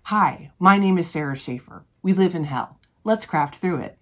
Hi, my name is Sara Schaefer. We live in hell. Let's craft through it.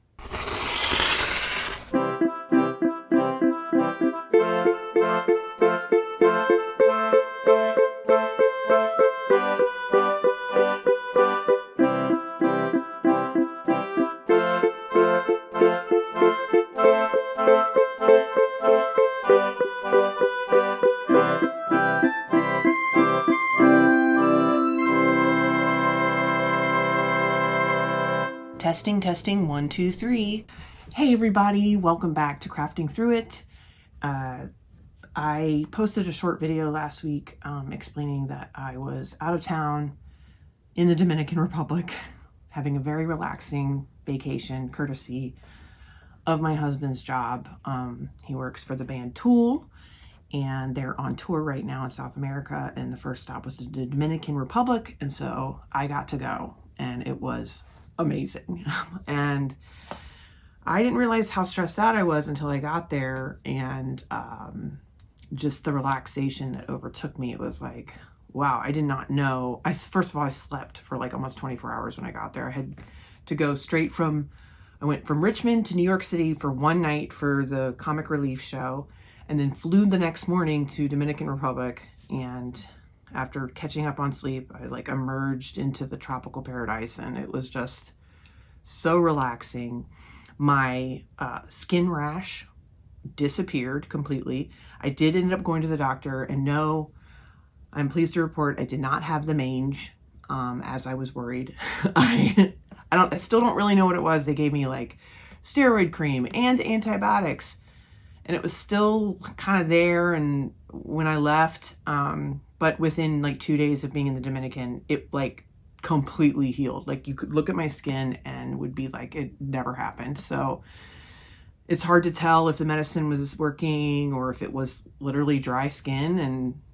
Testing, testing, 1, 2, 3. Hey everybody, welcome back to Crafting Through It. I posted a short video last week explaining that I was out of town in the Dominican Republic having a very relaxing vacation courtesy of my husband's job. He works for the band Tool and they're on tour right now in South America, and the first stop was the Dominican Republic, and so I got to go and it was amazing. And I didn't realize how stressed out I was until I got there, and just the relaxation that overtook me. It was like, wow, I did not know. First of all, I slept for like almost 24 hours when I got there. I had to go I went from Richmond to New York City for one night for the comic relief show, and then flew the next morning to Dominican Republic. And after catching up on sleep, I like emerged into the tropical paradise, and it was just so relaxing. My skin rash disappeared completely. I did end up going to the doctor, and no, I'm pleased to report I did not have the mange, as I was worried. I still don't really know what it was. They gave me like steroid cream and antibiotics, and it was still kind of there. And when I left, but within like 2 days of being in the Dominican, it like completely healed. Like you could look at my skin and would be like, it never happened. So it's hard to tell if the medicine was working or if it was literally dry skin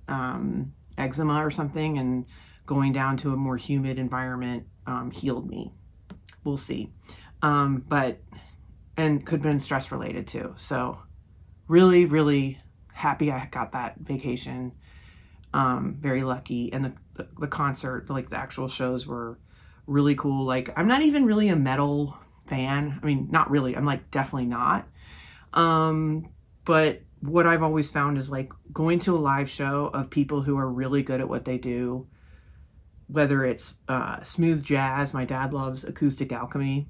and eczema or something, and going down to a more humid environment healed me. We'll see. And could have been stress related too. So really, really happy I got that vacation. Very lucky. And the concert, like the actual shows, were really cool. Like, I'm not even really a metal fan. I mean, not really. I'm like definitely not. But what I've always found is like going to a live show of people who are really good at what they do, whether it's smooth jazz. My dad loves Acoustic Alchemy,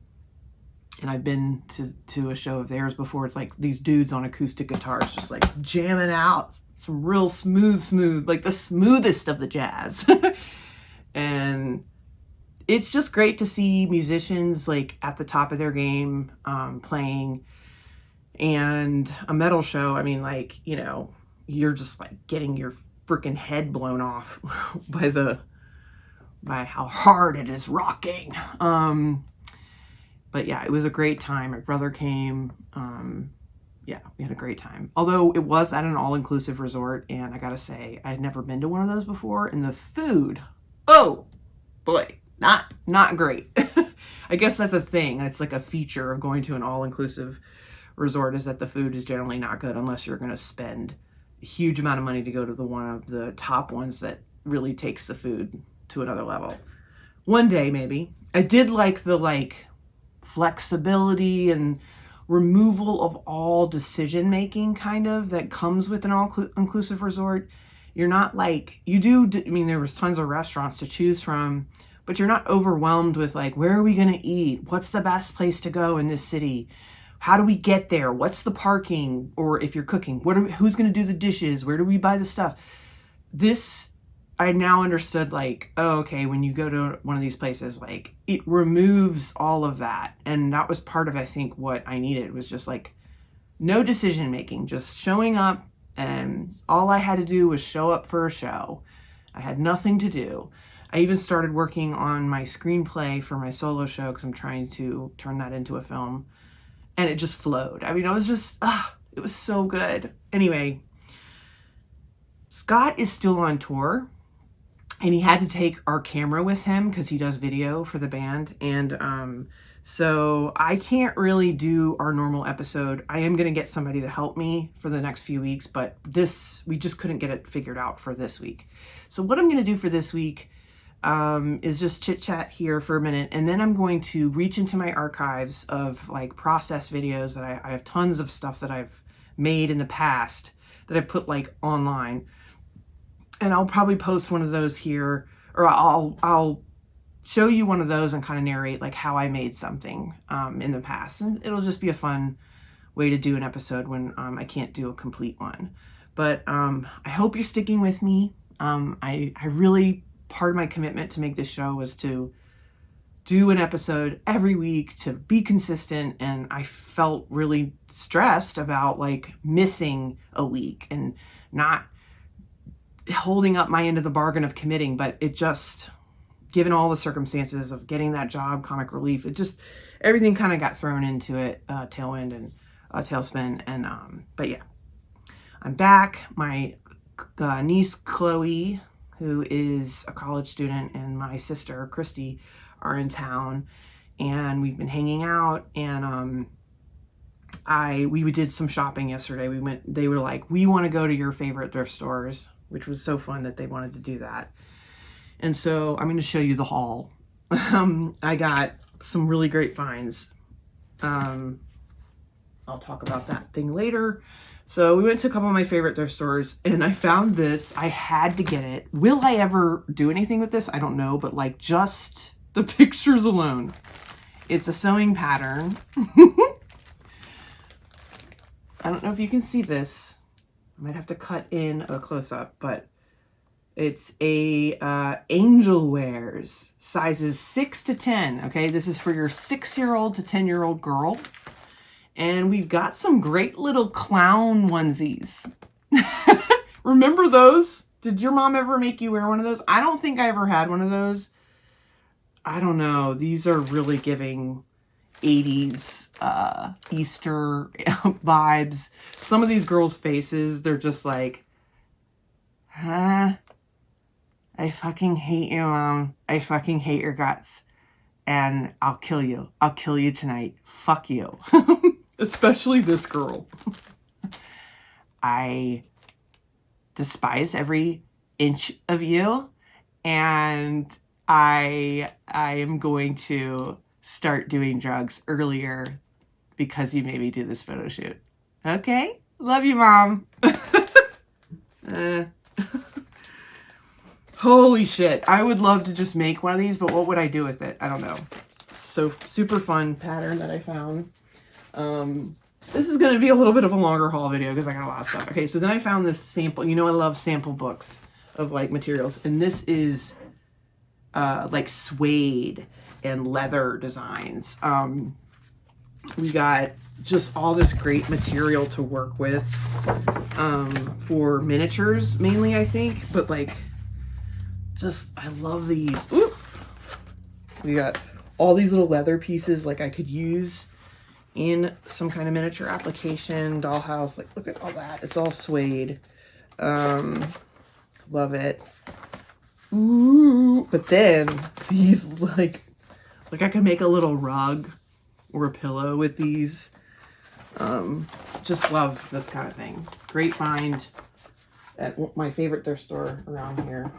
and I've been to a show of theirs before. It's like these dudes on acoustic guitars just like jamming out some real smooth, like the smoothest of the jazz. And it's just great to see musicians like at the top of their game playing. And a metal show, I mean, like, you know, you're just like getting your freaking head blown off by how hard it is rocking. But yeah, it was a great time. My brother came. Yeah, we had a great time. Although it was at an all-inclusive resort, and I gotta say, I had never been to one of those before, and the food, oh boy, not great. I guess that's a thing. It's like a feature of going to an all-inclusive resort, is that the food is generally not good unless you're gonna spend a huge amount of money to go to one of the top ones that really takes the food to another level. One day, maybe. I did like the flexibility and removal of all decision making kind of that comes with an all-inclusive resort. You're not like, I mean, there was tons of restaurants to choose from, but you're not overwhelmed with like, where are we going to eat? What's the best place to go in this city? How do we get there? What's the parking? Or if you're cooking, who's going to do the dishes? Where do we buy the stuff? This, I now understood, like, oh, okay, when you go to one of these places, like, it removes all of that. And that was part of, I think, what I needed, was just like no decision making, just showing up, and all I had to do was show up for a show. I had nothing to do. I even started working on my screenplay for my solo show because I'm trying to turn that into a film, and it just flowed. I mean, it was so good. Anyway, Scott is still on tour. And he had to take our camera with him because he does video for the band. And so I can't really do our normal episode. I am going to get somebody to help me for the next few weeks, but we just couldn't get it figured out for this week. So what I'm going to do for this week, is just chit chat here for a minute. And then I'm going to reach into my archives of like process videos that I have tons of stuff that I've made in the past that I've put like online. And I'll probably post one of those here, or I'll show you one of those and kind of narrate like how I made something in the past. And it'll just be a fun way to do an episode when I can't do a complete one. But I hope you're sticking with me. I really, part of my commitment to make this show was to do an episode every week, to be consistent, and I felt really stressed about like missing a week and not holding up my end of the bargain of committing. But it just, given all the circumstances of getting that job, Comic Relief, it just, everything kind of got thrown into it, tailwind and tailspin. And but yeah, I'm back. My niece Chloe, who is a college student, and my sister Christy are in town, and we've been hanging out. And we did some shopping yesterday. They were like, we want to go to your favorite thrift stores, which was so fun that they wanted to do that. And so I'm going to show you the haul. I got some really great finds. I'll talk about that thing later. So we went to a couple of my favorite thrift stores, and I found this. I had to get it. Will I ever do anything with this? I don't know, but like just the pictures alone. It's a sewing pattern. I don't know if you can see this. I might have to cut in a close-up, but it's a Angel Wears, sizes 6 to 10. Okay, this is for your 6-year-old to 10-year-old girl. And we've got some great little clown onesies. Remember those? Did your mom ever make you wear one of those? I don't think I ever had one of those. I don't know. These are really giving 80s Easter vibes. Some of these girls' faces, they're just like, huh? I fucking hate you, Mom. I fucking hate your guts. And I'll kill you. I'll kill you tonight. Fuck you. Especially this girl. I despise every inch of you, and I am going to start doing drugs earlier because you made me do this photo shoot. Okay? Love you, Mom. Holy shit. I would love to just make one of these, but what would I do with it? I don't know. So super fun pattern that I found. This is going to be a little bit of a longer haul video because I got a lot of stuff. Okay, so then I found this sample. You know I love sample books of like materials. And this is like suede and leather designs. We got just all this great material to work with for miniatures mainly, I think. But like, just, I love these. Ooh. We got all these little leather pieces like I could use in some kind of miniature application, dollhouse. Like, look at all that. It's all suede. Love it. Ooh. But then these like I could make a little rug or a pillow with these. Just love this kind of thing. Great find at my favorite thrift store around here.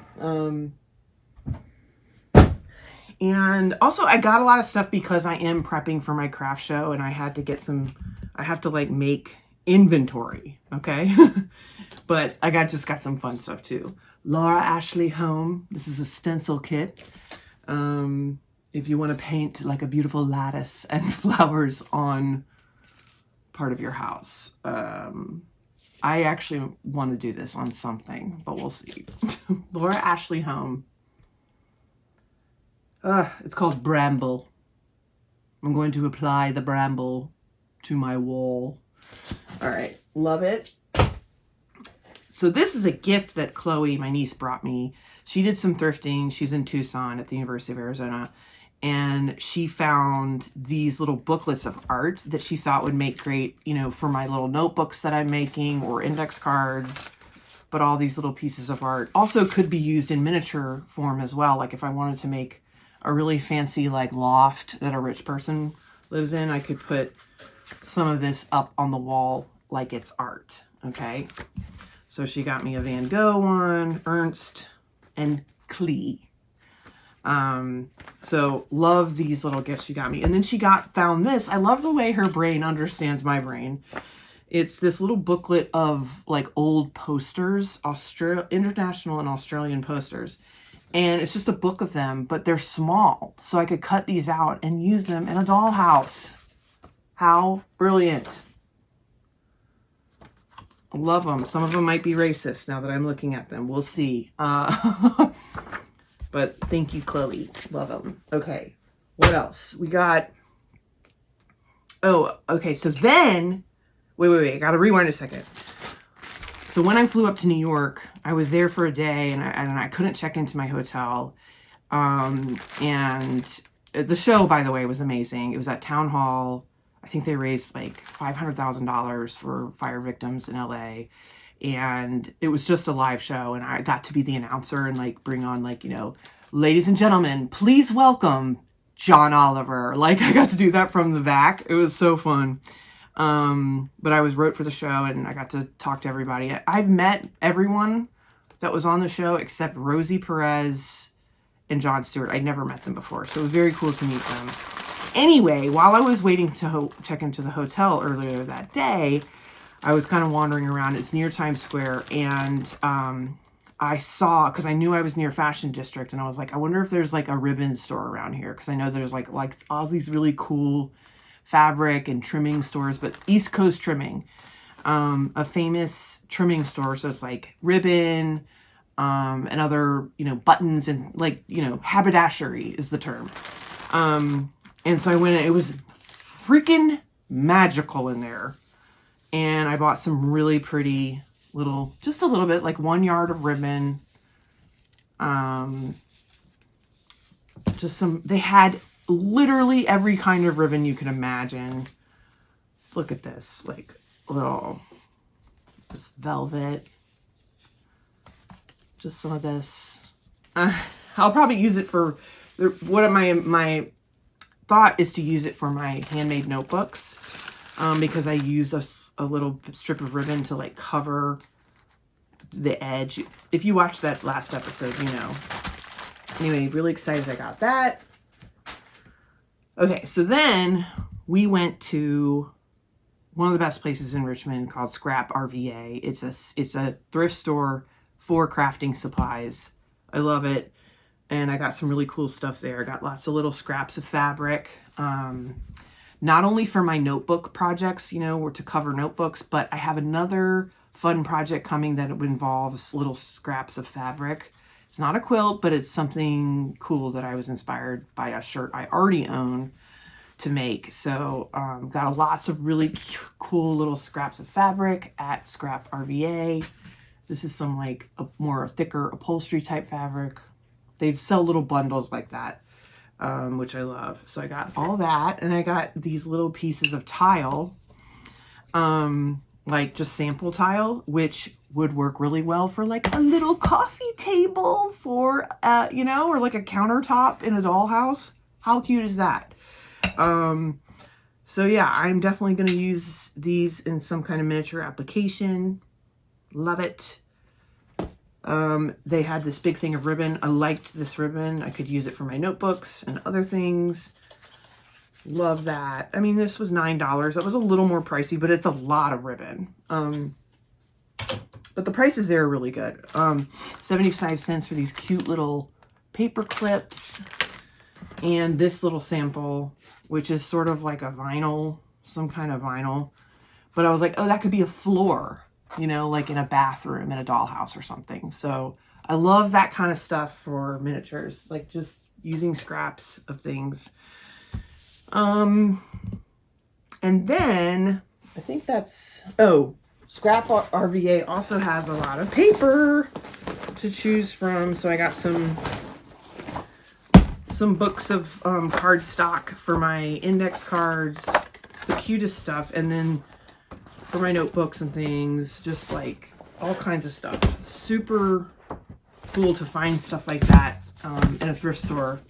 And also I got a lot of stuff because I am prepping for my craft show, and I had to get I have to like make inventory. Okay. But I just got some fun stuff too. Laura Ashley Home. This is a stencil kit. If you want to paint like a beautiful lattice and flowers on part of your house. I actually want to do this on something, but we'll see. Laura Ashley Home. It's called Bramble. I'm going to apply the bramble to my wall. All right, love it. So this is a gift that Chloe, my niece, brought me. She did some thrifting. She's in Tucson at the University of Arizona. And she found these little booklets of art that she thought would make great, you know, for my little notebooks that I'm making or index cards. But all these little pieces of art also could be used in miniature form as well. Like if I wanted to make a really fancy like loft that a rich person lives in, I could put some of this up on the wall like it's art. Okay. So she got me a Van Gogh one, Ernst, and Klee. So love these little gifts she got me. And then she found this. I love the way her brain understands my brain. It's this little booklet of like old posters, international and Australian posters. And it's just a book of them, but they're small. So I could cut these out and use them in a dollhouse. How brilliant. I love them. Some of them might be racist now that I'm looking at them. We'll see. But thank you, Chloe. Love them. Okay. What else? We got... Oh, okay. So then... Wait. I got to rewind a second. So when I flew up to New York, I was there for a day and I couldn't check into my hotel. And the show, by the way, was amazing. It was at Town Hall. I think they raised like $500,000 for fire victims in LA. And it was just a live show. And I got to be the announcer and like bring on like, you know, ladies and gentlemen, please welcome John Oliver. Like I got to do that from the back. It was so fun. But I wrote for the show and I got to talk to everybody. I've met everyone that was on the show except Rosie Perez and Jon Stewart. I'd never met them before. So it was very cool to meet them. Anyway, while I was waiting to check into the hotel earlier that day, I was kind of wandering around. It's near Times Square, and I saw, because I knew I was near Fashion District, and I was like, I wonder if there's like a ribbon store around here, because I know there's like all these really cool fabric and trimming stores, but East Coast Trimming, a famous trimming store. So it's like ribbon and other, you know, buttons and like, you know, haberdashery is the term. And so I went, it was freaking magical in there. And I bought some really pretty little, just a little bit, like 1 yard of ribbon. Just some, they had literally every kind of ribbon you can imagine. Look at this, like little, this velvet. Just some of this. I'll probably use it for, what my thought is to use it for my handmade notebooks, because I use a little strip of ribbon to like cover the edge. If you watched that last episode, you know. Anyway, really excited I got that. Okay, so then we went to one of the best places in Richmond called Scrap RVA. It's a thrift store for crafting supplies. I love it. And I got some really cool stuff there. I got lots of little scraps of fabric, not only for my notebook projects, you know, or to cover notebooks, but I have another fun project coming that involves little scraps of fabric. It's not a quilt, but it's something cool that I was inspired by a shirt I already own to make. So got lots of really cool little scraps of fabric at Scrap RVA. This is some like a more thicker upholstery type fabric. They sell little bundles like that, which I love. So I got all that, and I got these little pieces of tile, like just sample tile, which would work really well for like a little coffee table for, you know, or like a countertop in a dollhouse. How cute is that? So yeah, I'm definitely going to use these in some kind of miniature application. Love it. They had this big thing of ribbon. I liked this ribbon. I could use it for my notebooks and other things. Love that. I mean, this was $9. That was a little more pricey, but it's a lot of ribbon. But the prices there are really good. 75 cents for these cute little paper clips. And this little sample, which is sort of like a vinyl, some kind of vinyl. But I was like, oh, that could be a floor, you know, like in a bathroom in a dollhouse or something. So I love that kind of stuff for miniatures, like just using scraps of things. And then I think that's, oh, Scrap RVA also has a lot of paper to choose from. So I got some books of cardstock for my index cards, the cutest stuff. And then for my notebooks and things, just like all kinds of stuff. Super cool to find stuff like that in a thrift store,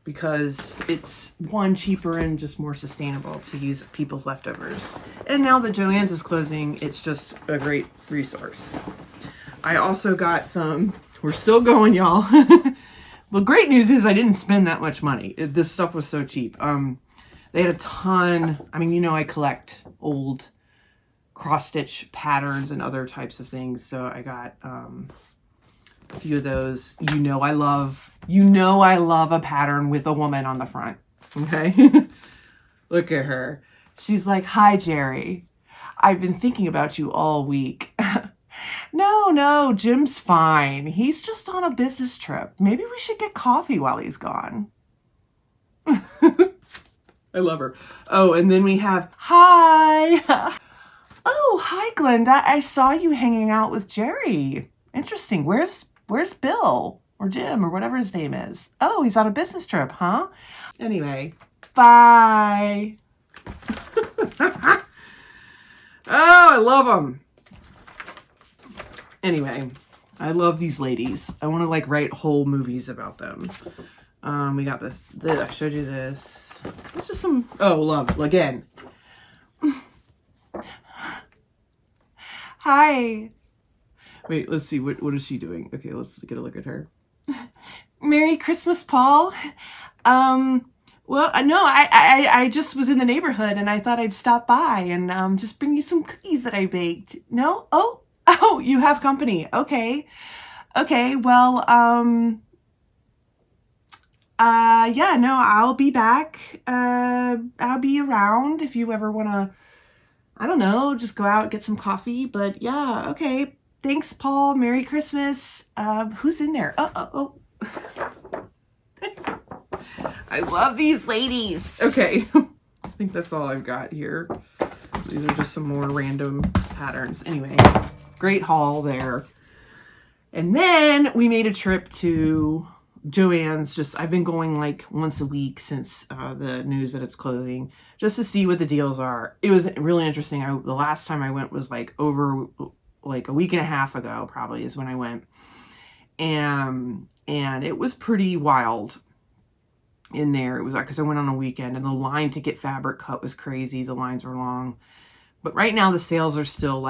because it's one, cheaper and just more sustainable to use people's leftovers. And now that Joann's is closing, it's just a great resource. I also got some, we're still going, y'all, The great news is I didn't spend that much money. This stuff was so cheap. They had a ton. I mean, I collect old cross-stitch patterns and other types of things. So I got a few of those. I love a pattern with a woman on the front. Okay. Look at her. She's like, "Hi, Jerry. I've been thinking about you all week." No, Jim's fine. He's just on a business trip. Maybe we should get coffee while he's gone. I love her. Oh, and then we have, "Hi." "Oh, hi, Glenda. I saw you hanging out with Jerry. Interesting. Where's Bill or Jim or whatever his name is? Oh, he's on a business trip, huh? Anyway, bye." Oh, I love them. Anyway, I love these ladies. I want to write whole movies about them. We got this. I showed you this. It's just some. Oh, love again. "Hi." Wait, let's see. What is she doing? Okay, let's get a look at her. "Merry Christmas, Paul. Well, no, I just was in the neighborhood and I thought I'd stop by and just bring you some cookies that I baked." "No? Oh, you have company. Okay. Well, yeah, no, I'll be back. I'll be around if you ever want to, I don't know, just go out and get some coffee. But yeah, okay. Thanks, Paul. Merry Christmas." Who's in there? Oh. I love these ladies. Okay. I think that's all I've got here. These are just some more random patterns. Anyway, great haul there. And then we made a trip to Joann's. I've been going once a week since the news that it's closing, just to see what the deals are. It was really interesting. The last time I went was over a week and a half ago, probably is when I went. And it was pretty wild in there. It was because I went on a weekend and the line to get fabric cut was crazy. The lines were long. But right now the sales are still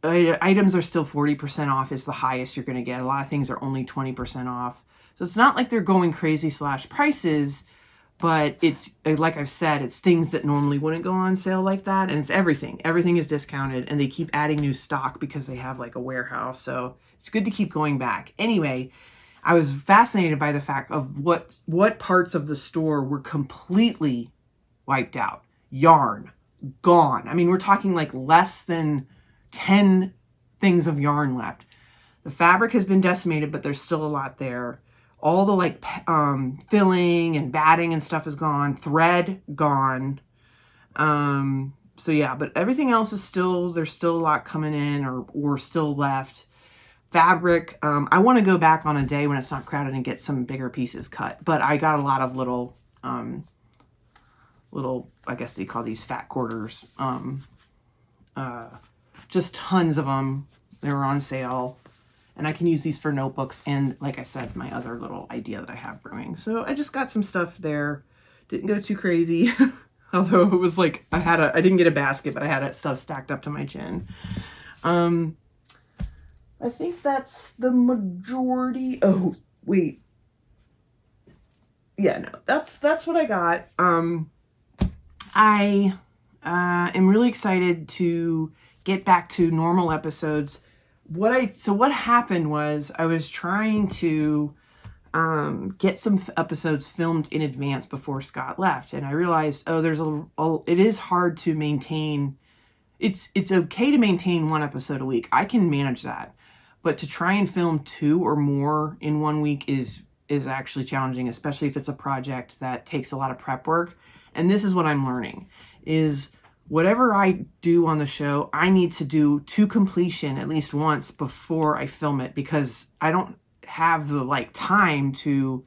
items are still 40% off is the highest you're going to get. A lot of things are only 20% off. So it's not like they're going crazy / prices, but it's like I've said, it's things that normally wouldn't go on sale like that. And it's everything. Everything is discounted and they keep adding new stock because they have a warehouse. So it's good to keep going back. Anyway, I was fascinated by the fact of what parts of the store were completely wiped out. Yarn, gone. I mean, we're talking less than 10 things of yarn left. The fabric has been decimated, but there's still a lot there. All the filling and batting and stuff is gone. Thread, gone. So yeah, but everything else is there's still a lot coming in or still left. Fabric, I want to go back on a day when it's not crowded and get some bigger pieces cut. But I got a lot of little, I guess they call these fat quarters. Just tons of them. They were on sale. And I can use these for notebooks and, like I said, my other little idea that I have brewing. So I just got some stuff there. Didn't go too crazy. Although it was I didn't get a basket, but I had stuff stacked up to my chin. I think that's the majority. Oh, wait. Yeah, no, that's what I got. I am really excited to get back to normal episodes. What happened was I was trying to get some episodes filmed in advance before Scott left, and I realized, it is hard to maintain. It's okay to maintain one episode a week. I can manage that. But to try and film 2 or more in 1 week is actually challenging, especially if it's a project that takes a lot of prep work. And this is what I'm learning, is whatever I do on the show, I need to do to completion at least once before I film it, because I don't have the time to,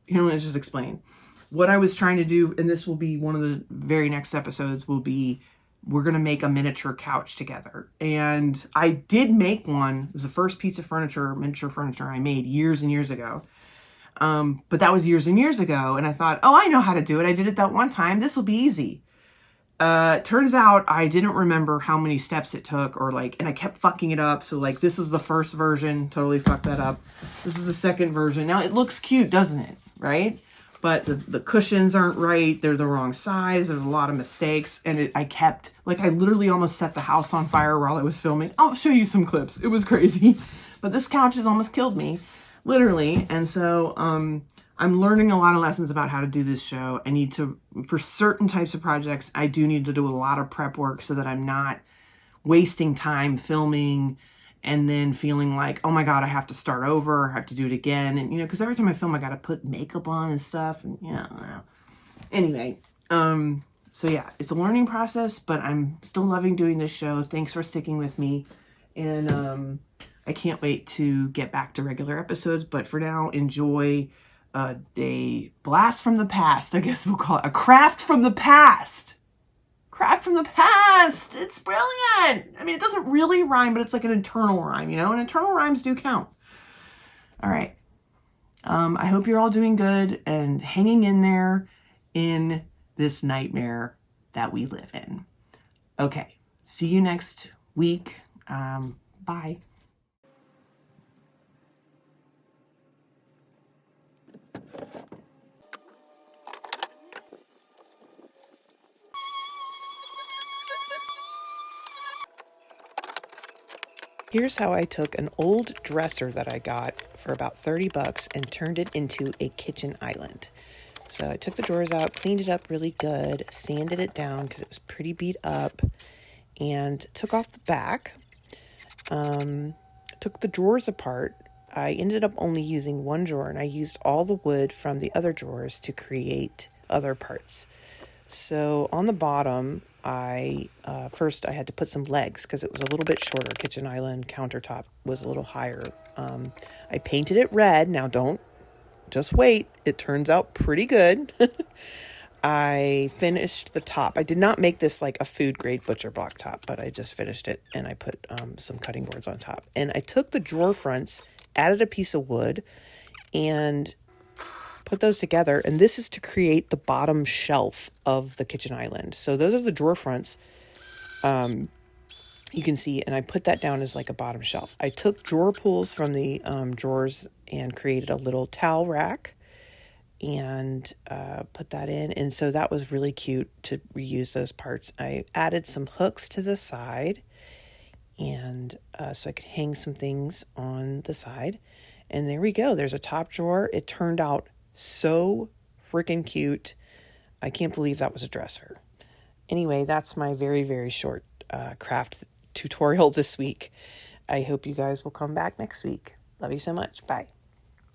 let's just explain. What I was trying to do, and this will be one of the very next episodes, will be we're going to make a miniature couch together. And I did make one. It was the first piece of miniature furniture I made years and years ago. But that was years and years ago. And I thought, I know how to do it. I did it that one time. This will be easy. turns out I didn't remember how many steps it took, or like, and I kept fucking it up. So like, this was the first version, totally fucked that up. This is the second version. Now it looks cute, doesn't it? Right? But the cushions aren't right. They're the wrong size. There's a lot of mistakes. And I kept, like, I literally almost set the house on fire while I was filming. I'll show you some clips. It was crazy. But this couch has almost killed me, literally. And so I'm learning a lot of lessons about how to do this show. I need to, for certain types of projects, I do need to do a lot of prep work so that I'm not wasting time filming and then feeling like, oh my God, I have to start over. I have to do it again. And, because every time I film, I got to put makeup on and stuff. And anyway, so yeah, it's a learning process, but I'm still loving doing this show. Thanks for sticking with me. And I can't wait to get back to regular episodes. But for now, enjoy a blast from the past. I guess we'll call it a craft from the past. Craft from the past. It's brilliant. I mean, it doesn't really rhyme, but it's like an internal rhyme, and internal rhymes do count. All right. I hope you're all doing good and hanging in there in this nightmare that we live in. Okay. See you next week. Bye. Here's how I took an old dresser that I got for about $30 and turned it into a kitchen island. So I took the drawers out, cleaned it up really good, sanded it down because it was pretty beat up, and took off the back. Took the drawers apart. I ended up only using one drawer, and I used all the wood from the other drawers to create other parts. So on the bottom, first I had to put some legs because it was a little bit shorter. Kitchen island countertop was a little higher. I painted it red. Now just wait. It turns out pretty good. I finished the top. I did not make this like a food grade butcher block top, but I just finished it and I put some cutting boards on top. And I took the drawer fronts, added a piece of wood, and put those together, and this is to create the bottom shelf of the kitchen island. So those are the drawer fronts, you can see, and I put that down as like a bottom shelf. I took drawer pulls from the drawers and created a little towel rack and put that in, and so that was really cute to reuse those parts. I added some hooks to the side, and so I could hang some things on the side, and there we go. There's a top drawer. It turned out so freaking cute. I can't believe that was a dresser. Anyway, that's my very, very short craft tutorial this week. I hope you guys will come back next week. Love you so much. Bye.